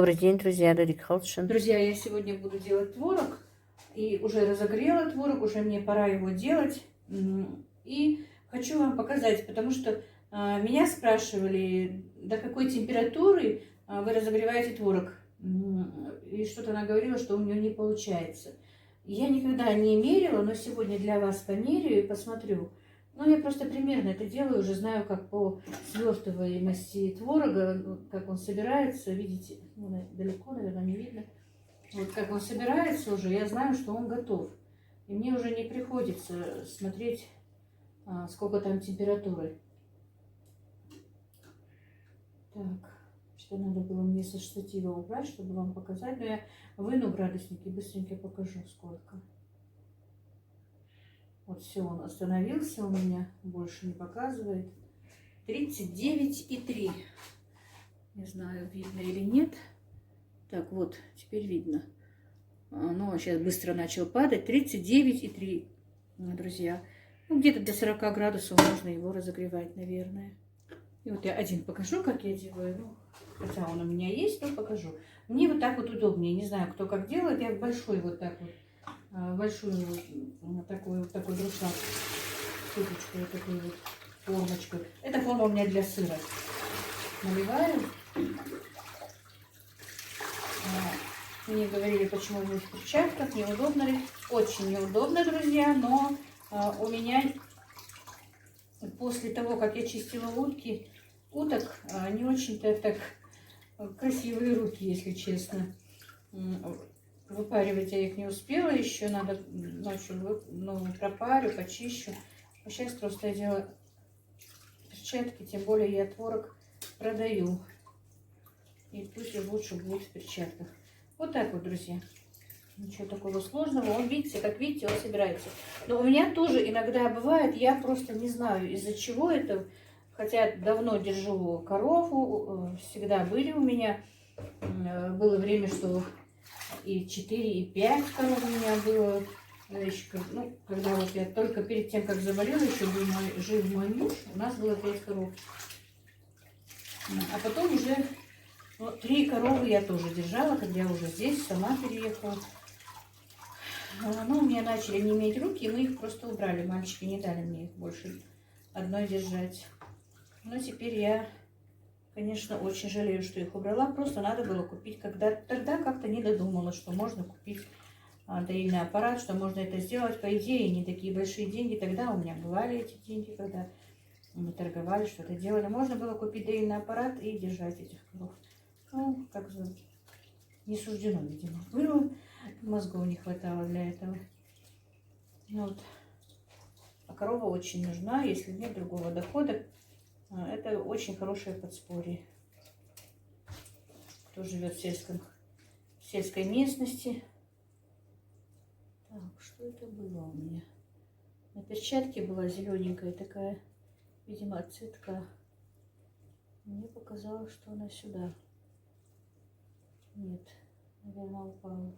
Добрый день, друзья, Дарик Халшин. Друзья, я сегодня буду делать творог. И уже разогрела творог, уже мне пора его делать. И хочу вам показать, потому что меня спрашивали, до какой температуры вы разогреваете творог. И что-то она говорила, что у нее не получается. Я никогда не мерила, но сегодня для вас померяю и посмотрю. Ну, я просто примерно это делаю, уже знаю, как по свертываемости творога, как он собирается. Видите, ну, далеко, наверное, не видно. Вот как он собирается уже, я знаю, что он готов. И мне уже не приходится смотреть, сколько там температуры. Так, что надо было мне со штатива убрать, чтобы вам показать. Но я выну градусники, быстренько покажу, сколько. Вот все, он остановился у меня, больше не показывает. 39,3. Не знаю, видно или нет. Так, вот, теперь видно. Ну, сейчас быстро начал падать. 39,3, друзья. Ну, где-то до 40 градусов можно его разогревать, наверное. И вот я один покажу, как я делаю. Ну, хотя он у меня есть, но покажу. Мне вот так вот удобнее. Не знаю, кто как делает. Я большой вот так вот. Большую такой друшлаг, штучку, вот такую вот формочку. Эта форма у меня для сыра. Наливаю. Мне говорили, почему вы в перчатках, неудобно ли. Очень неудобно, друзья, но у меня после того, как я чистила уток, не очень-то так красивые руки, если честно. Выпаривать я их не успела еще, надо ночью пропарю, почищу. А сейчас просто я делаю перчатки, тем более я творог продаю. И пусть лучше будет в перчатках. Вот так вот, друзья. Ничего такого сложного. Он, видите, как видите, он собирается. Но у меня тоже иногда бывает, я просто не знаю, из-за чего это. Хотя давно держу корову, всегда были у меня. Было время, что и 4, и 5 коров у меня было. Ну, когда вот я только перед тем, как заболела, еще жил мой муж, у нас было 5 коров. А потом уже 3 коровы я тоже держала, когда я уже здесь сама переехала. Ну, у меня начали не иметь руки, и мы их просто убрали. Мальчики не дали мне их больше одной держать. Но теперь я, конечно, очень жалею, что их убрала. Просто надо было купить, тогда как-то не додумала, что можно купить доильный аппарат, что можно это сделать. По идее, не такие большие деньги. Тогда у меня бывали эти деньги, когда мы торговали, что-то делали. Можно было купить доильный аппарат и держать этих коров. Ну, как не суждено, видимо, было. Мозгов не хватало для этого. Вот. А корова очень нужна, если нет другого дохода. Это очень хорошее подспорье. Кто живет в сельской местности. Так, что это было у меня? На перчатке была зелененькая такая, видимо, от цветка. Мне показалось, что она сюда. Нет, наверное, упала.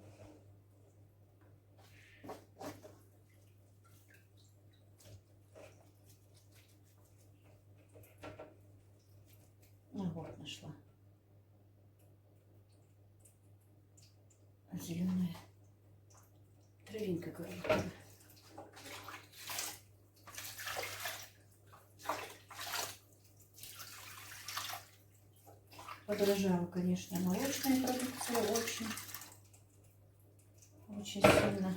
А вот нашла. Зеленая травинка какая-то. Подорожала, конечно, молочная продукция очень сильно.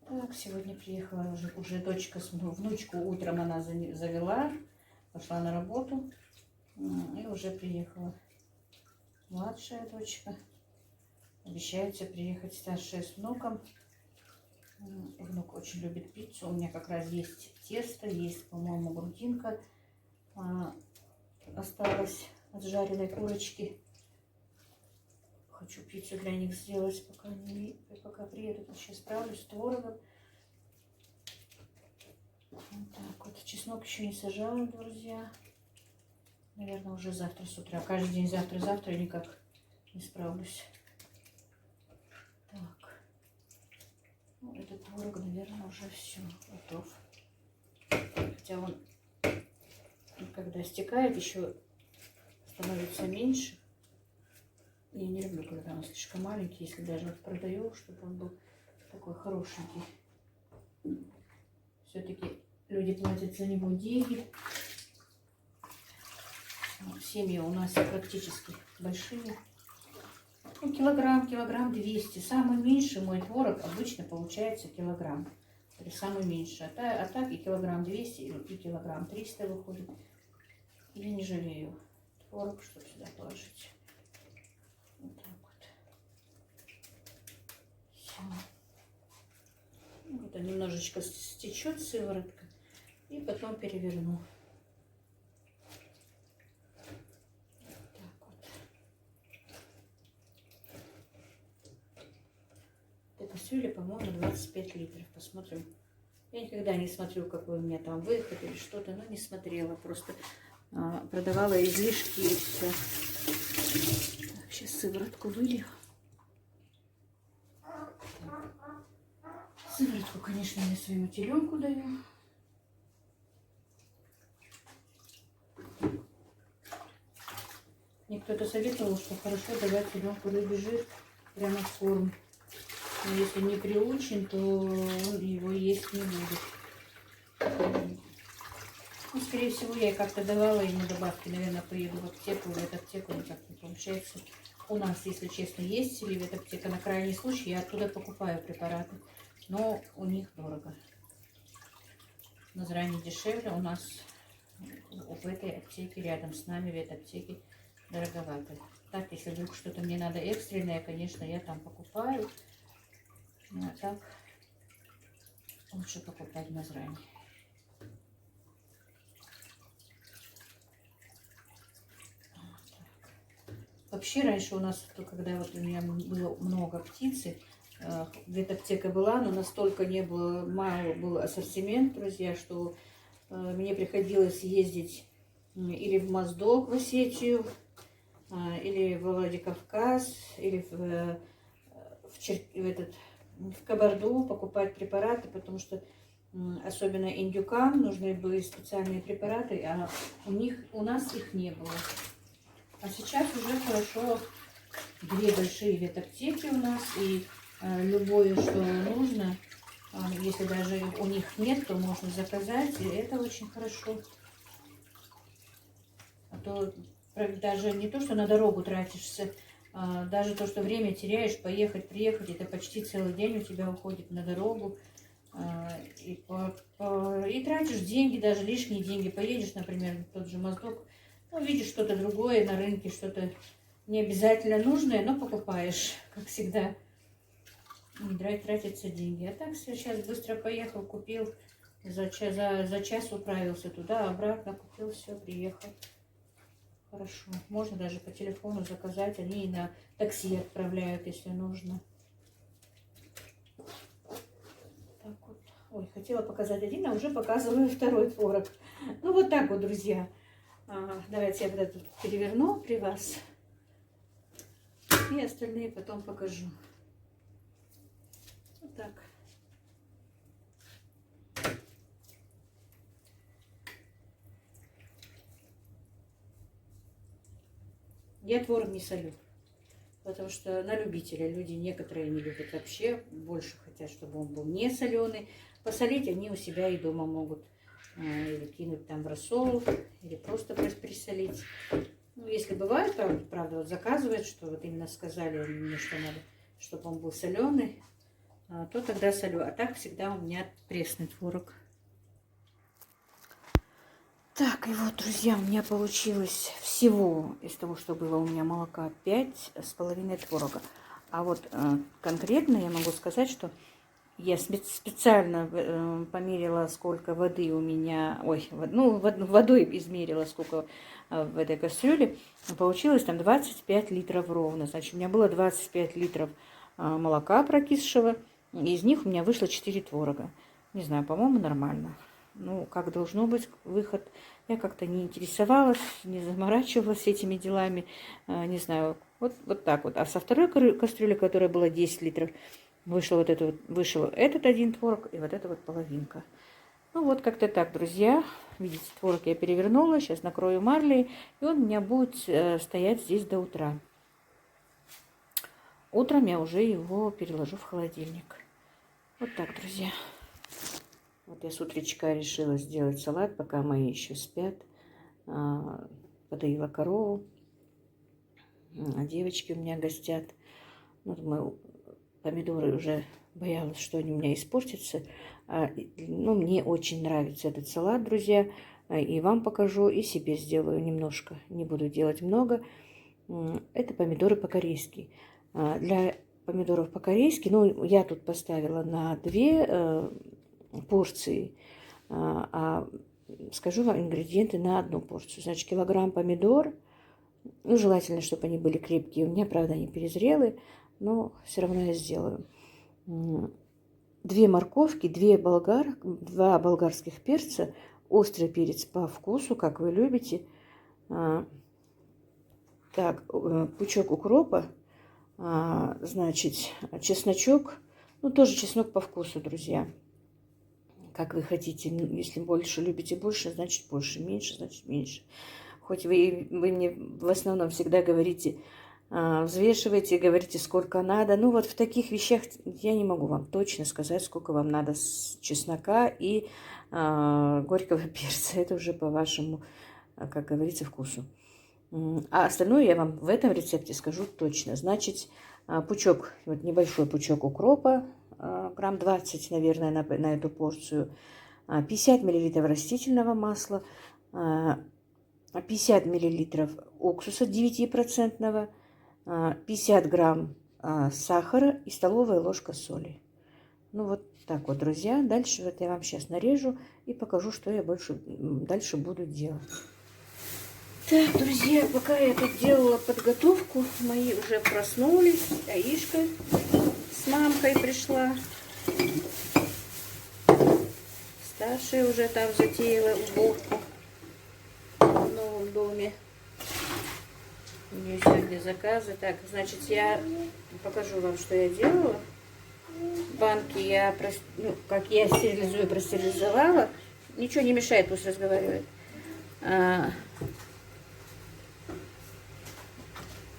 Так, сегодня приехала уже дочка, внучку утром она завела, пошла на работу и уже приехала. Младшая дочка. Обещается приехать старшая с внуком. Внук очень любит пиццу. У меня как раз есть тесто, есть, по-моему, грудинка. Осталось от жареной курочки. Хочу пиццу для них сделать, пока приедут. Сейчас справлюсь с творогом. Вот так вот. Чеснок еще не сажала, друзья. Наверное, уже завтра с утра. Каждый день завтра никак не справлюсь. этот творог, наверное, уже все готов. Хотя он, когда стекает, еще становится меньше. Я не люблю, когда он слишком маленький, если даже вот продаю, чтобы он был такой хорошенький. Все-таки люди платят за него деньги. Семьи у нас практически большие. Ну, килограмм 200. Самый меньший мой творог обычно получается килограмм. Это самый меньший. А так и килограмм 200, и килограмм 300 выходит. Я не жалею творог, чтобы сюда положить. Вот так вот. Все. Вот немножечко стечет сыворотка. И потом переверну. Кастрюля, по-моему, 25 литров. Посмотрим. Я никогда не смотрю, какой у меня там выход или что-то, но не смотрела. Просто продавала излишки и все. Так, сейчас сыворотку вылью. Сыворотку, конечно, я своему теленку даю. Мне кто-то советовал, что хорошо давать теленку рыбий жир прямо в корм. Но если не приучен, то он его есть не будет. Ну, скорее всего, я как-то давала ему добавки. Наверное, поеду в аптеку. В эту аптеку никак не получается. У нас, если честно, есть или в этой аптеке на крайний случай. Я оттуда покупаю препараты. Но у них дорого. В Назрани дешевле. У нас в этой аптеке рядом с нами, в этой аптеке дороговато. Так, если вдруг что-то мне надо экстренное, конечно, я там покупаю. А так лучше покупать в Назрани. Вообще раньше у нас, когда вот у меня было много птицы, где-то аптека была, но настолько не было, мало был ассортимент, друзья, что мне приходилось ездить или в Моздок, в Осетию, или в Владикавказ, или в Кабарду покупать препараты, потому что особенно индюкам нужны были специальные препараты, а у нас их не было. А сейчас уже хорошо, две большие ветаптеки у нас, и любое, что нужно, если даже у них нет, то можно заказать, и это очень хорошо. А то даже не то, что на дорогу тратишься, даже то, что время теряешь, поехать, приехать, это почти целый день у тебя уходит на дорогу. И тратишь деньги, даже лишние деньги. Поедешь, например, в тот же Моздок, ну, видишь что-то другое на рынке, что-то не обязательно нужное, но покупаешь, как всегда. Не тратятся деньги. А так сейчас быстро поехал, купил, за час управился туда, обратно купил, все, приехал. Хорошо. Можно даже по телефону заказать. Они и на такси отправляют, если нужно. Так вот. Ой, хотела показать один, а уже показываю второй творог. Ну, вот так вот, друзья. Давайте я вот этот переверну при вас. И остальные потом покажу. Вот так. Я творог не солю, потому что на любителя люди некоторые не любят вообще, больше хотят, чтобы он был не соленый. Посолить они у себя и дома могут, или кинуть там в рассол, или просто присолить. Ну, если бывает, правда, вот заказывают, что вот именно сказали мне, что надо, чтобы он был соленый, то тогда солю. А так всегда у меня пресный творог. Так, и вот, друзья, у меня получилось всего из того, что было у меня молока, 5,5 творога. А вот конкретно я могу сказать, что я специально померила, сколько воды у меня, водой измерила, сколько в этой кастрюле. Получилось там 25 литров ровно. Значит, у меня было 25 литров молока прокисшего, из них у меня вышло 4 творога. Не знаю, по-моему, нормально. Ну, как должно быть выход. Я как-то не интересовалась, не заморачивалась этими делами. Не знаю, вот так вот. А со второй кастрюли, которая была 10 литров, Вышел этот один творог и вот эта вот половинка. Ну вот как-то так, друзья. Видите, творог я перевернула. Сейчас накрою марлей. И он у меня будет стоять здесь до утра. Утром я уже его переложу в холодильник. Вот так, друзья. Вот я с утречка решила сделать салат, пока мои еще спят. Подоила корову. А девочки у меня гостят. Вот помидоры уже боялась, что они у меня испортятся. Ну, мне очень нравится этот салат, друзья. И вам покажу, и себе сделаю немножко. Не буду делать много. Это помидоры по-корейски. Для помидоров по-корейски, ну, я тут поставила на 2 порции. Скажу вам ингредиенты на 1 порцию. Значит, килограмм помидор. Ну, желательно, чтобы они были крепкие. У меня, правда, они перезрелые, но все равно я сделаю. 2 морковки, 2 болгарских перца, острый перец по вкусу, как вы любите. Так, пучок укропа, значит, чесночок, ну, тоже чеснок по вкусу, друзья. Как вы хотите, если больше любите больше, значит больше, меньше, значит меньше. Хоть вы мне в основном всегда говорите, взвешивайте, говорите, сколько надо. Ну, вот в таких вещах я не могу вам точно сказать, сколько вам надо чеснока и горького перца. Это уже по вашему, как говорится, вкусу. А остальное я вам в этом рецепте скажу точно. Значит, пучок, вот небольшой пучок укропа, грамм 20, наверное, на эту порцию. 50 мл растительного масла, 50 мл уксуса 9%, 50 грамм сахара и столовая ложка соли. Ну вот так вот, друзья. Дальше вот я вам сейчас нарежу и покажу, что я дальше буду делать. Так, друзья, пока я тут делала подготовку, мои уже проснулись. Аишка с мамкой пришла. Старшая уже там затеяла уборку в новом доме. У нее сегодня заказы. Так, значит, я покажу вам, что я делала. Банки я, как я стерилизую, простерилизовала. Ничего не мешает, пусть разговаривает.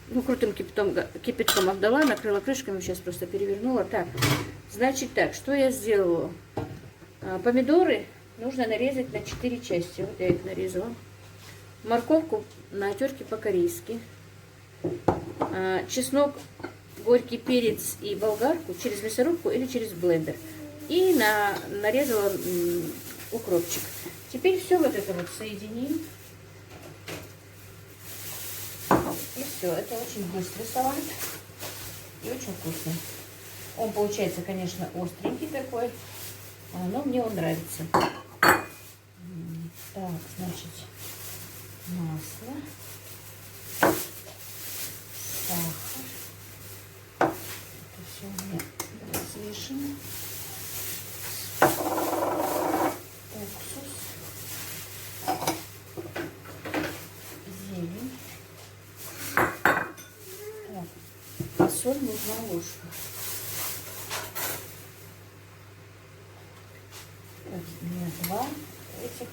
Ну, крутым кипятком обдала, накрыла крышками, сейчас просто перевернула. Так, значит так, что я сделала? Помидоры нужно нарезать на 4 части. Вот я их нарезала. Морковку на терке по-корейски. Чеснок, горький перец и болгарку через мясорубку или через блендер. И нарезала укропчик. Теперь все вот это вот соединим. И все, это очень быстрый салат и очень вкусный. Он получается, конечно, остренький такой, но мне он нравится. Так, значит, масло, сахар. Это все у меня взвешено. Уксус, зелень. А соль нужна ложка. Так, у меня 2 этих.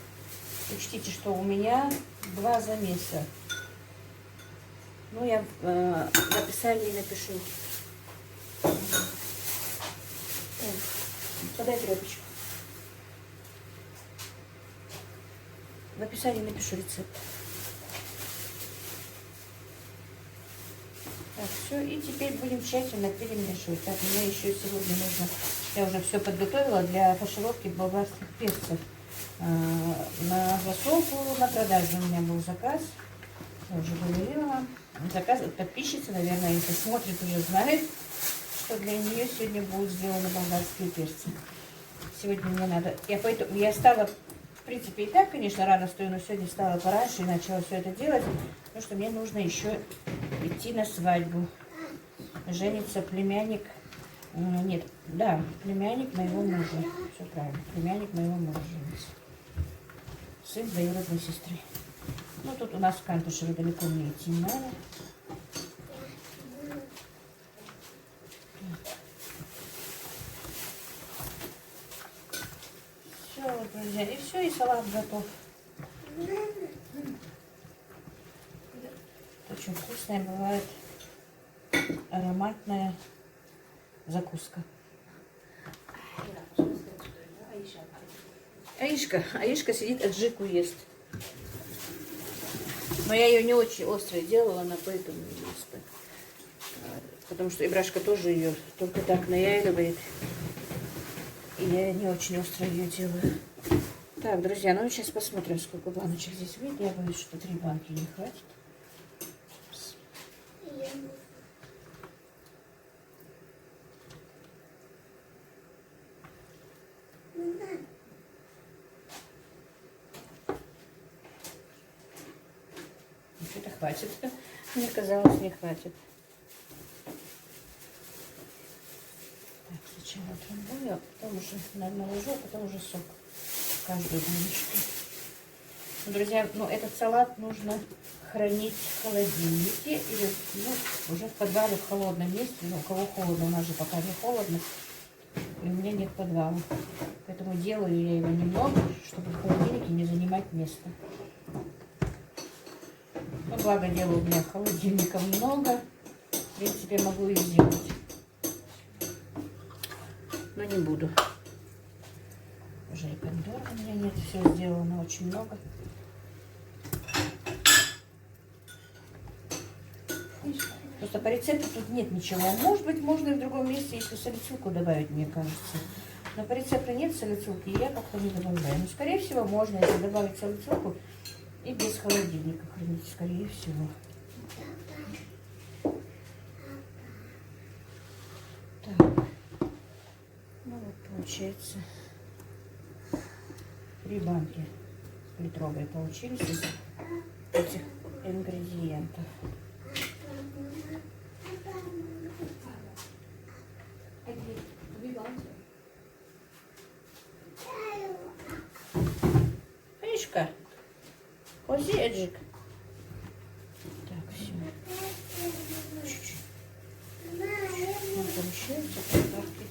Учтите, что у меня 2 замеса. Ну, я в описании напишу. Подай тряпочку. В описании напишу рецепт. Так, все, и теперь будем тщательно перемешивать. Так, мне еще сегодня нужно, я уже все подготовила для фаршировки болгарских перцев. На засолку, на продажу у меня был заказ. Я уже говорила вам. Заказ от подписчицы, наверное, если смотрит, уже знает, что для нее сегодня будут сделаны болгарские перцы. Сегодня мне надо, я стала, в принципе, и так, конечно, рано стою, но сегодня встала пораньше и начала все это делать, потому что мне нужно еще идти на свадьбу. Женится племянник, нет, да, племянник моего мужа, все правильно, племянник моего мужа женится. Сын двоюродной сестры. Ну, тут у нас в Кантушево далеко мне идти не надо. друзья. И все, и салат готов. Очень вкусная бывает ароматная закуска. Аишка сидит, аджику ест. Но я ее не очень острой делала, она поэтому не ест. Потому что Ибрашка тоже ее только так наяривает. И я не очень остро ее делаю. Так, друзья, ну сейчас посмотрим, сколько баночек здесь выйдет. Я боюсь, что 3 банки не хватит. Что-то хватит. Мне казалось, не хватит. Так, сначала трамбую, а потом уже наложу, а потом уже сок. Каждую баночку. Ну, друзья, ну этот салат нужно хранить в холодильнике или уже в подвале в холодном месте. Ну, у кого холодно, у нас же пока не холодно. И у меня нет подвала. Поэтому делаю я его немного, чтобы в холодильнике не занимать место. Ну, благо дела у меня холодильника много. В принципе, могу и сделать. Но не буду. Уже и помидор у меня нет. Все сделано очень много. Просто по рецепту тут нет ничего. Может быть, можно и в другом месте, если салицилку добавить, мне кажется. Но по рецепту нет салицилки, и я как-то не добавляю. Но, скорее всего, можно, если добавить салицилку, и без холодильника хранить, скорее всего. Так. Ну вот, получается, 3 банки литровые получились из этих ингредиентов. Фишка. Хози, Эджик. Так, все. Чуть-чуть. Вот там еще эти банки.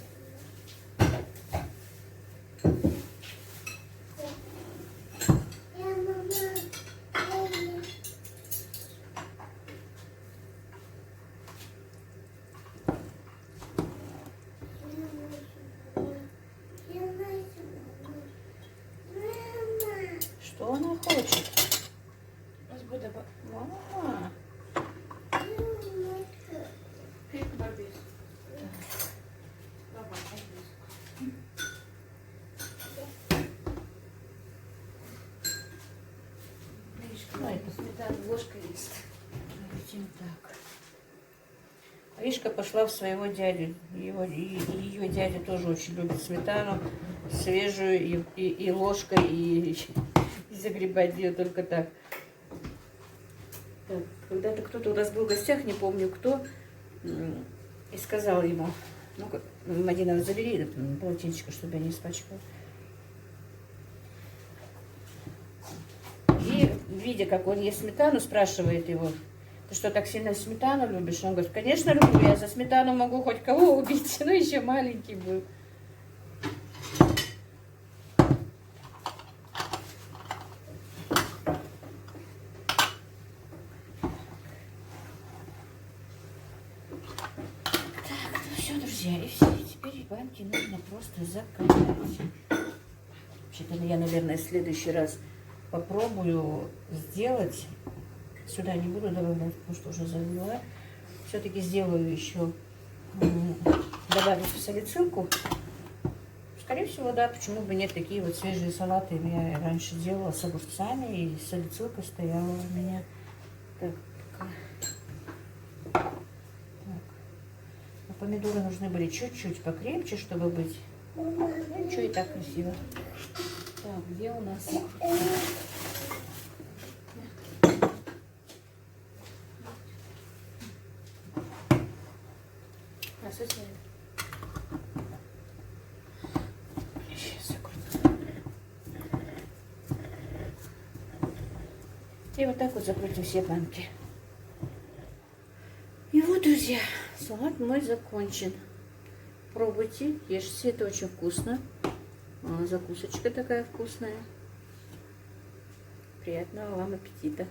Что она хочет? Мама. Ложка есть. Видим так. Аришка пошла в своего дядю. Ее дядя тоже очень любит сметану свежую и ложкой, и загребать ее только так. Так, когда-то кто-то у нас был в гостях, не помню кто, и сказал ему, ну-ка, Мадина, забери полотенечко, чтобы я не испачкала. И, видя, как он ест сметану, спрашивает его: ты что, так сильно сметану любишь? Он говорит: конечно, люблю, я за сметану могу хоть кого убить, но еще маленький был. Так, ну все, друзья, и все. Теперь банки нужно просто закатать. Вообще-то я, наверное, в следующий раз попробую сделать. Сюда не буду добавлять, потому что уже залила. Все-таки сделаю еще, добавить салицилку. Скорее всего, да, почему бы нет, такие вот свежие салаты. Я раньше делала с огурцами, и салицилка стояла у меня. Так, так. А помидоры нужны были чуть-чуть покрепче, чтобы быть. Ну, ничего, и так красиво. Так, где у нас? Сейчас, секунду. И вот так вот закрутим все банки. И вот, друзья, салат мой закончен. Пробуйте, ешьте, это очень вкусно. Закусочка такая вкусная. Приятного вам аппетита.